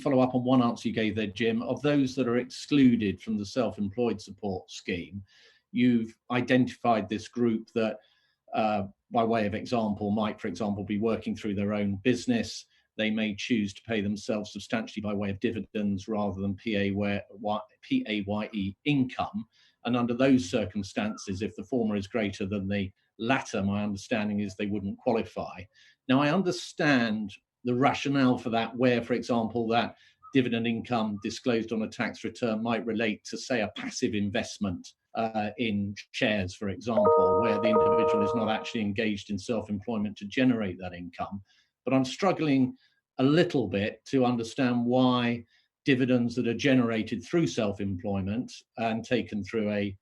follow up on one answer you gave there, Jim. Of those that are excluded from the self-employed support scheme, you've identified this group that, by way of example, might, for example, be working through their own business. They may choose to pay themselves substantially by way of dividends rather than PAYE income. And under those circumstances, if the former is greater than the latter, my understanding is they wouldn't qualify. Now, I understand the rationale for that, where, for example, that dividend income disclosed on a tax return might relate to, say, a passive investment in shares, for example, where the individual is not actually engaged in self-employment to generate that income. But I'm struggling a little bit to understand why dividends that are generated through self-employment and taken through a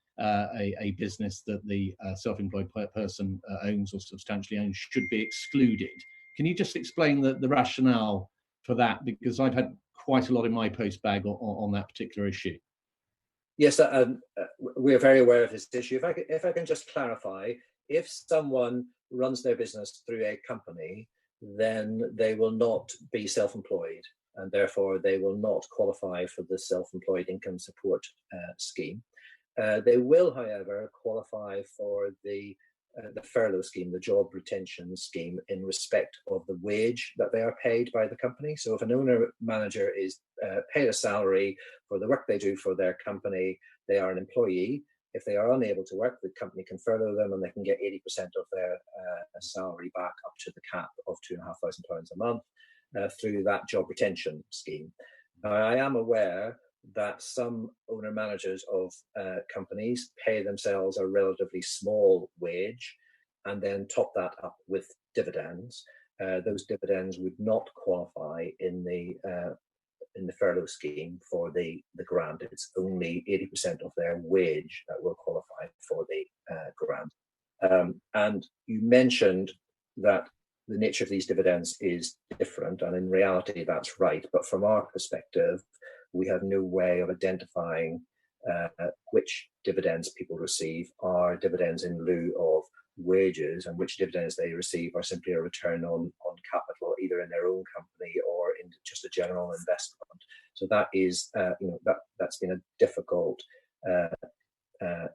business that the self-employed person owns or substantially owns should be excluded. Can you just explain the rationale for that? Because I've had quite a lot in my post bag on that particular issue. Yes, we're very aware of this issue. If I can just clarify, if someone runs their business through a company, then they will not be self-employed, and therefore they will not qualify for the self-employed income support scheme. They will, however, qualify for the furlough scheme, the job retention scheme, in respect of the wage that they are paid by the company. So if an owner manager is paid a salary for the work they do for their company, they are an employee. If they are unable to work, the company can furlough them and they can get 80% of their salary back up to the cap of £2,500 a month through that job retention scheme. Now, I am aware that some owner managers of companies pay themselves a relatively small wage and then top that up with dividends. Those dividends would not qualify in the furlough scheme for the grant. It's only 80% of their wage that will qualify for the grant. And you mentioned that the nature of these dividends is different, and in reality that's right. But from our perspective, we have no way of identifying which dividends people receive are dividends in lieu of wages, and which dividends they receive are simply a return on capital, either in their own company or in just a general investment. So that is, that's been a difficult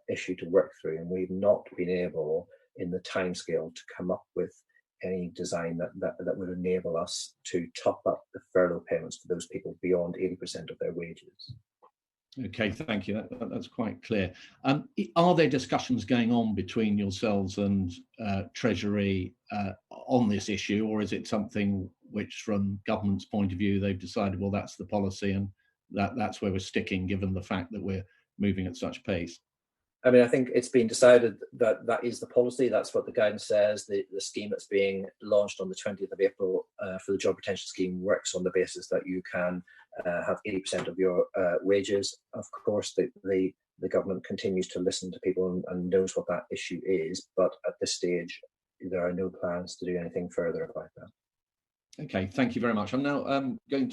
issue to work through, and we've not been able, in the timescale, to come up with any design that would enable us to top up the furlough payments to those people beyond 80% of their wages. Okay, thank you. That's quite clear. Are there discussions going on between yourselves and Treasury on this issue, or is it something which, from government's point of view, they've decided, well, that's the policy and that's where we're sticking, given the fact that we're moving at such pace? I mean, I think it's been decided that that is the policy. That's what the guidance says. The scheme that's being launched on the 20th of April for the job retention scheme works on the basis that you can have 80% of your wages. Of course, the government continues to listen to people and knows what that issue is. But at this stage, there are no plans to do anything further about that. Okay, thank you very much. I'm now going to